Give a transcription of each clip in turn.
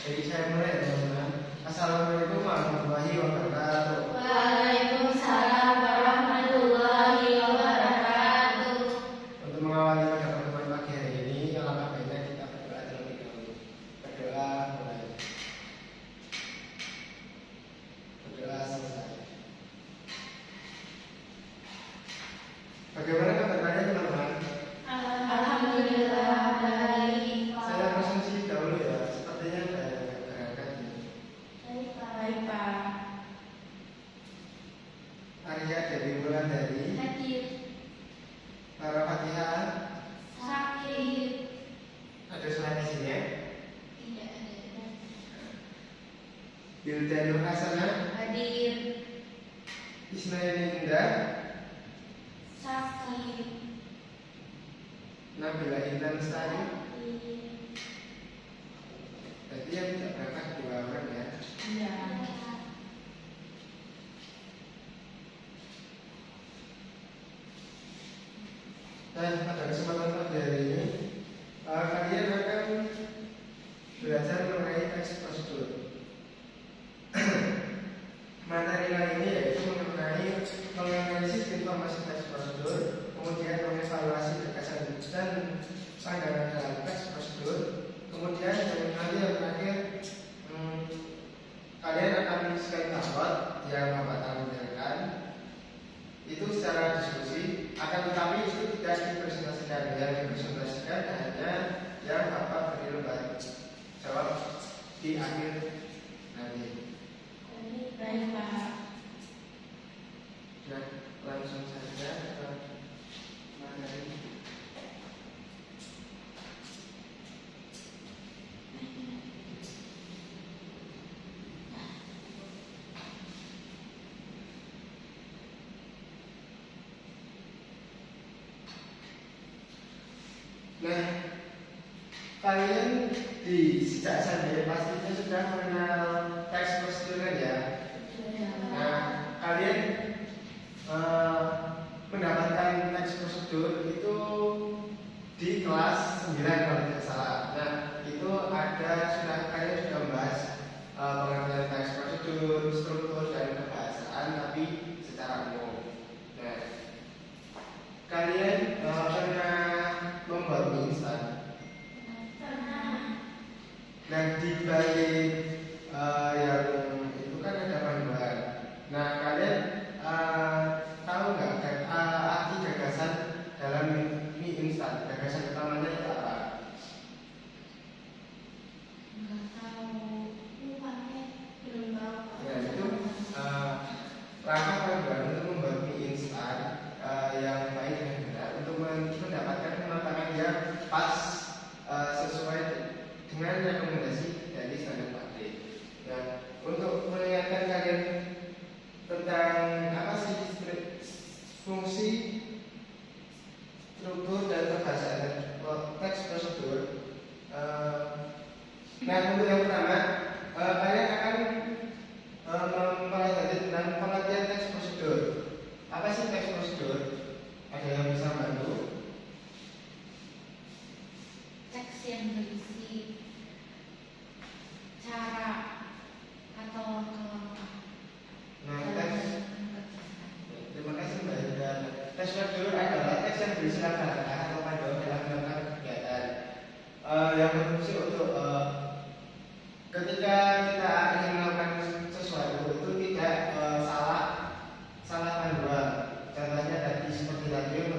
Jadi saya mulai ya teman-teman. Assalamualaikum warahmatullahi wabarakatuh. Waalaikumsalam warahmatullahi wabarakatuh. Untuk mengawali pada pertemuan pagi hari ini, alangkah baiknya kita berdoa terlebih dahulu. Berdoa mulai. Berdoa selesai. Bagaimana kabar kalian teman-teman? Alhamdulillah baik. Saya presentasi dahulu ya. Sepertinya ada yang berangkat ini. Baik Pak. Arya dari Wulandari. Hadir. Para Fatihah. Sakit. Ada surat di sini ya. Tidak ada. Bilda Nur Hasanah. Hadir. Ismaili Indah. Sakit. Nabila Intan Lestari. Hadir. Tadi yang tidak berangkat 2 orang ya. Iya. Dan pada kesempatan pagi hari ini kalian akan belajar mengenai teks prosedur. Materi kali ini yaitu mengenai menganalisis informasi teks prosedur, kemudian mengevaluasi gagasan dan pandangan dalam teks prosedur, kemudian nanti yang terakhir kalian akan sekali tahap yang Bapak tampilkan itu secara diskusi, akan tetapi itu tidak dipresentasikan. Yang dipresentasikan hanya yang Bapak beri lembar jawab di akhir nanti. Baik Pak. Nah, langsung saja ke materi. Nah, kalian di sejak SMP pastinya sudah mengenal teks prosedur kan ya? Nah, kalian mendapatkan teks prosedur itu di kelas 9 kalau tidak salah. Nah, itu ada kalian sudah membahas pengertian teks prosedur, struktur dan kebahasaan, tapi secara umum. Nah, kalian pernah membuat mie instan? Nah, di balik yang itu kan ada panduan. Nah, kalian tahu nggak arti gagasan dalam mie instan? Gagasan utamanya itu apa? Enggak tahu. Lupa belum tahu. Nah, itu langkah panduan untuk membuat mie instan yang baik dan benar untuk mendapatkan kematangan yang pas sesuai dengan rekomendasi dari standar pabrik. Nah, untuk mengingatkan kalian tentang apa sih fungsi, struktur dan kebahasaan teks prosedur. Nah, untuk yang pertama, kalian akan mempelajari tentang pengertian teks prosedur. Apa sih teks prosedur? Ada yang bisa bantu? Teks yang berisi cara atau kelengkapan. Nah, terima kasih Mbak Ida. Teks prosedur adalah teks yang berisi langkah-langkah atau panduan dalam melakukan kegiatan yang berfungsi untuk ketika kita ingin melakukan sesuatu itu tidak salah panduan. Contohnya tadi seperti tadi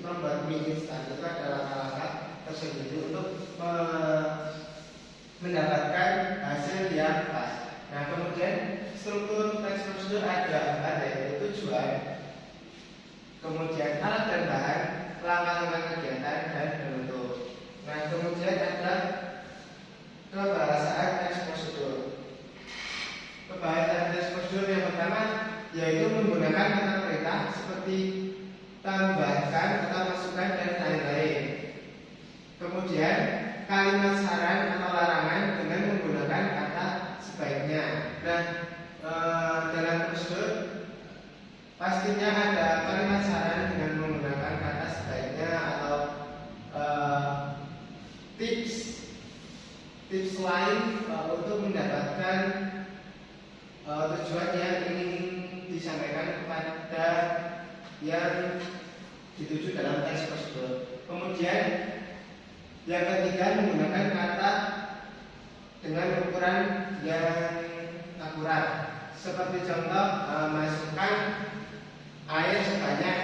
membuat mie instan itu ada langkah-langkah tersendiri untuk mendapatkan hasil yang pas. Nah, kemudian struktur teks prosedur ada 4, yaitu tujuan, kemudian alat dan bahan, langkah-langkah kegiatan dan bentuk. Nah, kemudian ada kebahasaan teks prosedur. Kebahasaan teks prosedur yang pertama yaitu menggunakan kata perintah seperti tambahkan, kata masukkan dan lain-lain. Kemudian kalimat saran atau larangan dengan menggunakan kata sebaiknya. Nah, dalam prosedur pastinya ada kalimat saran dengan menggunakan kata sebaiknya atau tips lain masif untuk mendapatkan tujuan yang ingin disampaikan kepada yang dituju dalam teks tersebut. Kemudian yang ketiga, menggunakan kata dengan ukuran yang akurat. Seperti contoh, masukkan air sebanyak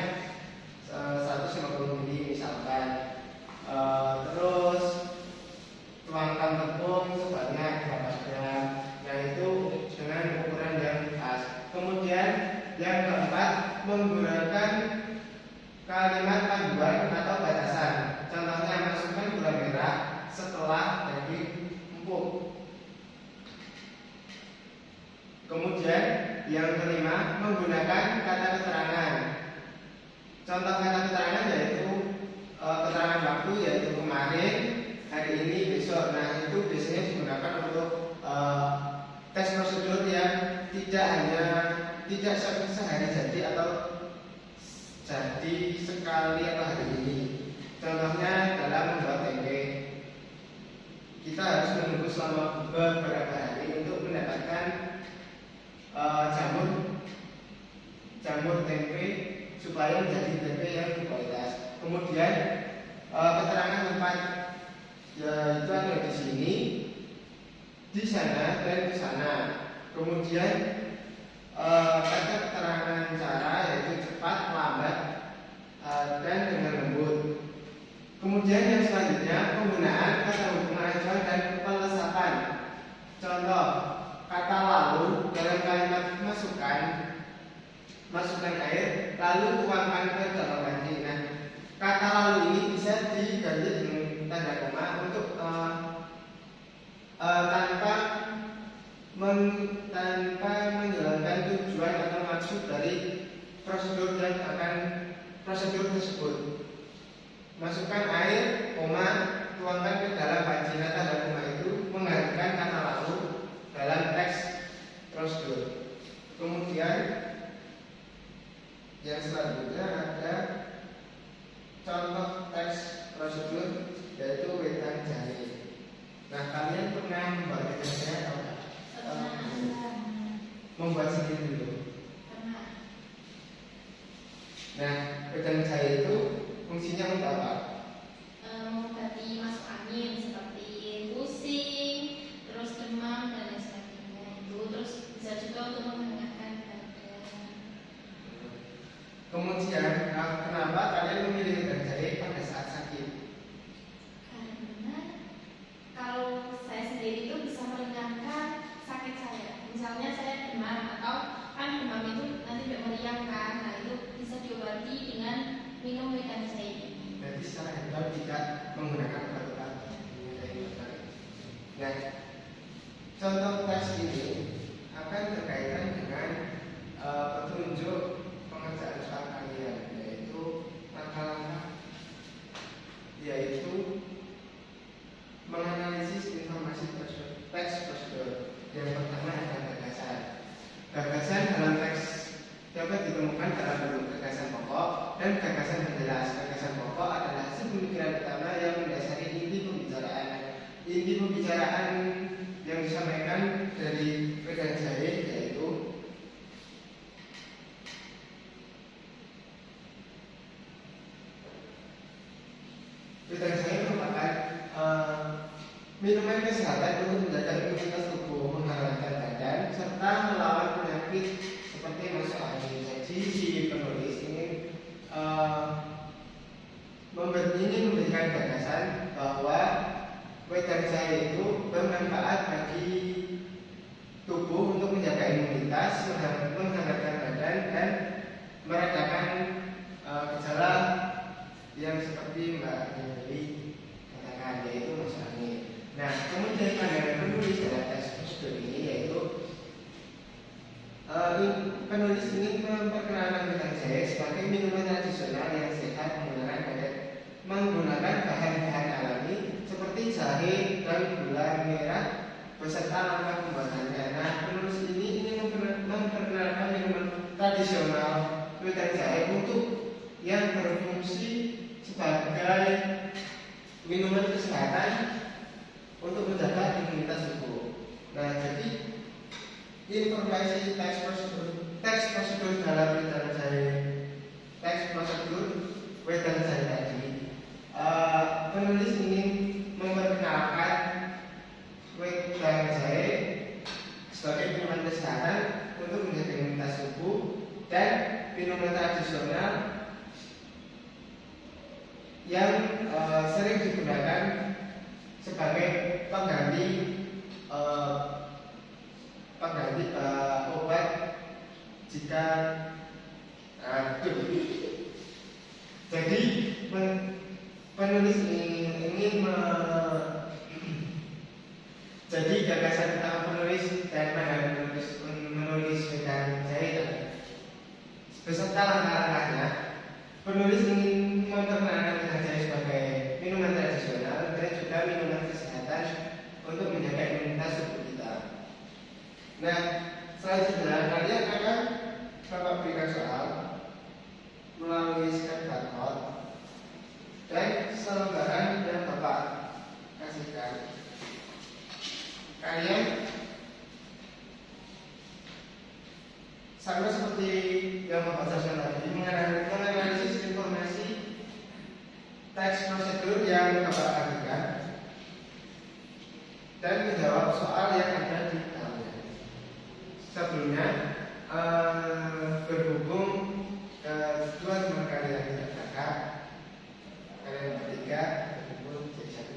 150 ml misalkan. Terus tuangkan tepung sebanyak berapa gram. Nah, itu dengan ukuran yang pas. Kemudian yang keempat, menggunakan kalimat panduan atau batasan. Contohnya, masukkan gula merah setelah daging empuk. Kemudian yang kelima, menggunakan kata keterangan. Contoh kata keterangan yaitu keterangan waktu, yaitu kemarin, hari ini, besok. Nah, itu biasanya digunakan untuk tes prosedur yang tidak sehari jadi atau jadi sekali atau hari ini. Contohnya dalam membuat tempe, kita harus menunggu selama beberapa hari untuk mendapatkan jamur tempe supaya menjadi tempe yang berkualitas. Kemudian keterangan tempat, yaitu ada di sini, di sana, dan di sana. Kemudian kata keterangan cara, yaitu cepat, lambat, dan dengan lembut. Kemudian yang selanjutnya, penggunaan kata hubungan acuan dan pelesapan. Contoh, kata lalu dalam kalimat masukkan air, lalu tuangkan ke dalam panci. Nah, kata lalu ini bisa diganti dengan tanda koma untuk tanpa menjalankan tujuan atau maksud dari prosedur tersebut. Masukkan air, koma, tuangkan ke dalam panci. Nah, tanda koma itu menggantikan kata lalu dalam teks prosedur. Kemudian yang selanjutnya ada contoh teks prosedur, yaitu wedang jahe. Nah, kalian pernah membuat wedang jahe atau enggak? Membuat sendiri dulu. Nah, wedang jahe itu fungsinya untuk apa? Mengobati masuk angin seperti pusing, terus demam dan lain sebagainya. Terus bisa juga untuk menghangatkan badan. Kemudian, kenapa kalian memilih wedang jahe pada saat sakit? Karena kalau saya sendiri itu bisa meringankan sakit saya. Misalnya saya demam, atau kan demam itu nanti tidak meriang kan. Nah, itu bisa diobati dengan minum wedang jahe. Berarti secara herbal tidak menggunakan obat-obat. Nah, contoh tes ini akan berkaitan dengan petunjuk pengerjaan soal kalian, yaitu langkah-langkah, yaitu menganalisis informasi teks prosedur. Yang pertama adalah gagasan. Gagasan dalam teks dapat ditemukan dalam bentuk gagasan pokok dan gagasan penjelas. Gagasan pokok adalah hasil pemikiran utama yang mendasari inti pembicaraan. Inti pembicaraan yang disampaikan dari wedang jahe yaitu wedang jahe merupakan minuman kesehatan untuk menjaga imunitas tubuh, menghangatkan badan, serta melawan penyakit seperti masuk angin. Jadi si penulis ingin memberikan gagasan bahwa wedang jahe itu bermanfaat bagi tubuh untuk menjaga imunitas, menghangatkan badan, dan meredakan gejala yang seperti Mbak Dewi katakan, yaitu masuk angin. Nah, kemudian pandangan penulis dalam teks prosedur ini yaitu penulis ingin memperkenalkan wedang jahe sebagai minuman tradisional yang sehat menggunakan bahan-bahan alami seperti jahe dan gula merah beserta langkah pembuatannya. Nah, penulis ini ingin memperkenalkan minuman tradisional wedang jahe untuk yang berfungsi sebagai minuman kesehatan untuk menjaga imunitas tubuh. mengkaji teks prosedur dalam wedan jahe. Teks prosedur wedan jahe tadi. Penulis ingin memperkenalkan wedan jahe sebagai minuman kesehatan untuk menjaga imunitas tubuh dan minuman tradisional yang sering digunakan sebagai pengganti obat jika jadi penulis ingin jadi gagasan utama penulis dan menulis wedan jahe beserta langkah-langkahnya. Penulis ingin memperkenalkan wedan jahe sebagai minuman tradisional dan juga minuman kesehatan untuk menjaga imunitas tubuh kita. Nah, selanjutnya kalian akan Bapak berikan soal melalui scan barcode dan selembaran yang Bapak kasihkan. Kalian sama seperti yang Bapak jelaskan tadi, menganalisis informasi teks prosedur yang Bapak berikan dan menjawab soal yang ada di dalamnya. Sebelumnya berhubung ke dua teman kalian yang kakak, kalian bertiga berhubung jadi satu.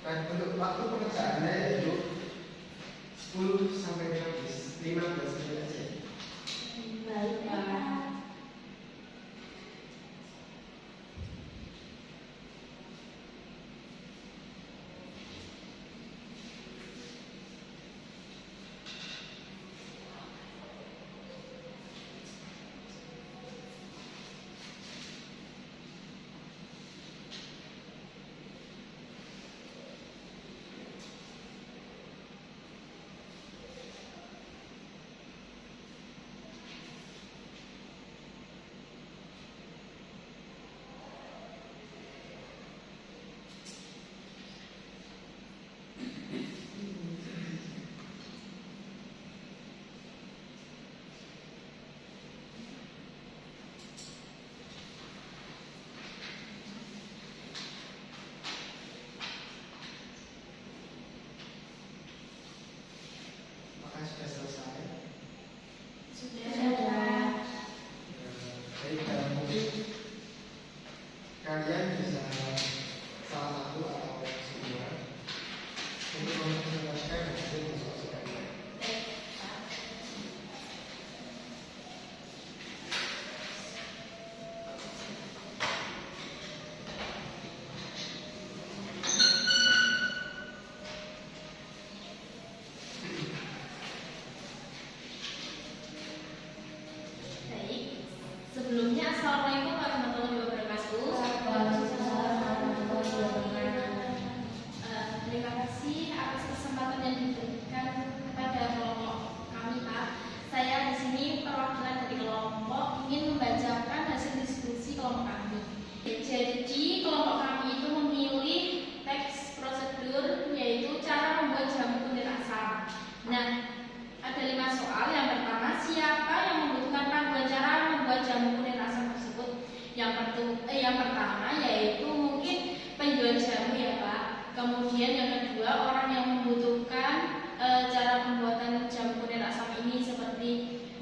Dan untuk waktu pengerjaannya yaitu 10 sampai 15 menit saja. Baik, Pak. Apakah sudah selesai? Sudah. Baik, mungkin kalian bisa salah satu atau semua untuk mempresentasikan hasil diskusi kalian. Baik. Sebelumnya, assalamualaikum warahmatullahi wabarakatuh. Terima kasih atas kesempatan yang diberikan kepada kelompok kami, Pak. Saya di sini perwakilan dari kelompok ingin membacakan hasil diskusi kelompok kami. Jadi kelompok kami itu memilih teks prosedur yaitu cara membuat jamu kunir asam. Nah, ada 5 soal. Yang pertama, siapa yang membutuhkan panduan cara membuat jamu kunir asam tersebut? Yang pertama yaitu mungkin penjual jamu ya, Pak. Kemudian yang kedua, orang yang membutuhkan cara pembuatan jamu kunir asam ini seperti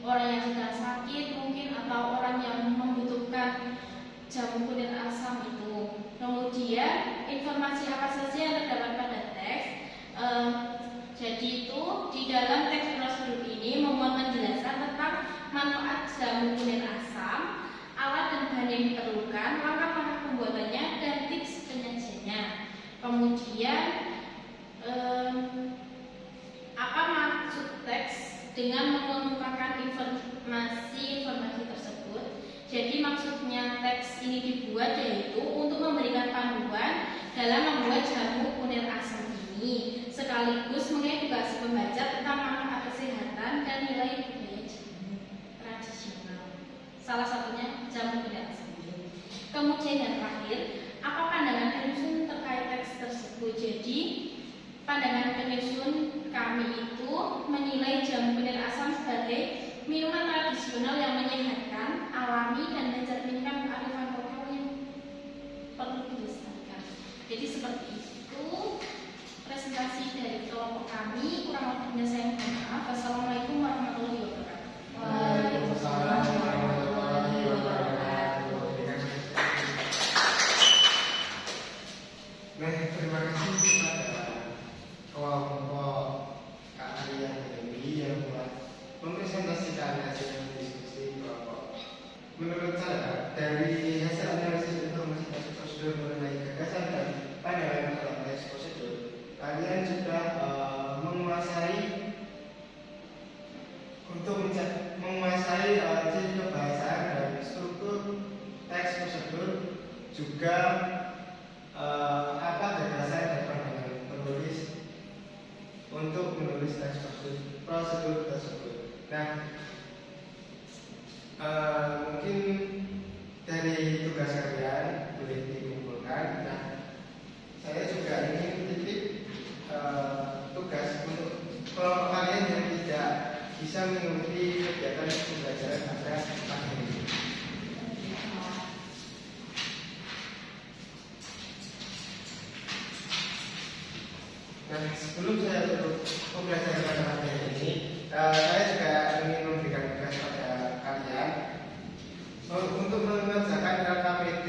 orang yang sedang sakit mungkin atau orang yang membutuhkan jamu kunir asam itu. Kemudian informasi apa saja yang terdapat pada teks? Jadi itu di dalam teks prosedur ini memuat penjelasan tentang manfaat jamu kunir asam, alat dan bahan yang diperlukan, langkah-langkah pembuatannya dan tips penyajiannya. Kemudian apa maksud teks dengan mengemukakan informasi tersebut? Jadi maksudnya teks ini dibuat yaitu untuk memberikan panduan dalam membuat jamu kunir asam ini, sekaligus mengedukasi pembaca tentang manfaat kesehatan dan nilai budaya jamu. pandangan penyusun kami itu menilai jamu penir asam sebagai minuman tradisional yang menyehatkan, alami, dan mencerminkan kearifan lokal yang perlu dilestarikan. Jadi seperti itu presentasi dari kelompok kami. Kurang lebihnya saya mohon maaf. Wassalamualaikum warahmatullahi wabarakatuh. Waalaikumsalam warahmatullahi wabarakatuh. Nah, terima kasih kepada kelompok Kak Arya ini yang telah mempresentasikan hasil diskusi kelompok. Menurut saya, dari hasil analisis informasi tes prosedur mengenai gagasan dan pandangan dalam tes prosedur, kalian sudah menguasai ciri kebahasaan dan struktur teks prosedur, juga apa gagasan dan pandangan penulis untuk menulis teks prosedur tersebut. Nah, mungkin dari tugas kalian boleh dikumpulkan. Nah, saya juga ingin titip tugas untuk kelompok kalian yang tidak bisa mengikuti kegiatan pembelajaran pada pagi ini. Nah, sebelum saya tutup pembelajaran pada pagi ini, saya juga ingin memberikan tugas pada kalian untuk mengerjakan LKPT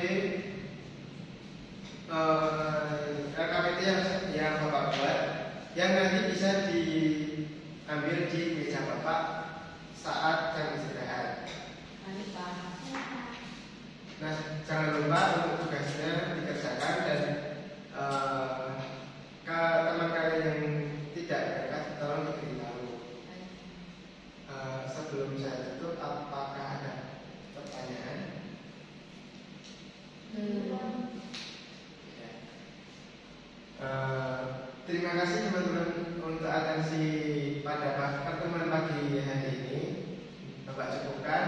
yang Bapak buat, yang nanti bisa diambil di meja Bapak saat jam istirahat. Nah, jangan lupa untuk tugasnya dikerjakan, dan ke teman kalian yang tidak berangkat tolong diberitahu. Sebelum saya tutup, apakah ada pertanyaan? Terima kasih teman-teman untuk atensi pada pertemuan pagi hari ini. Bapak cukupkan.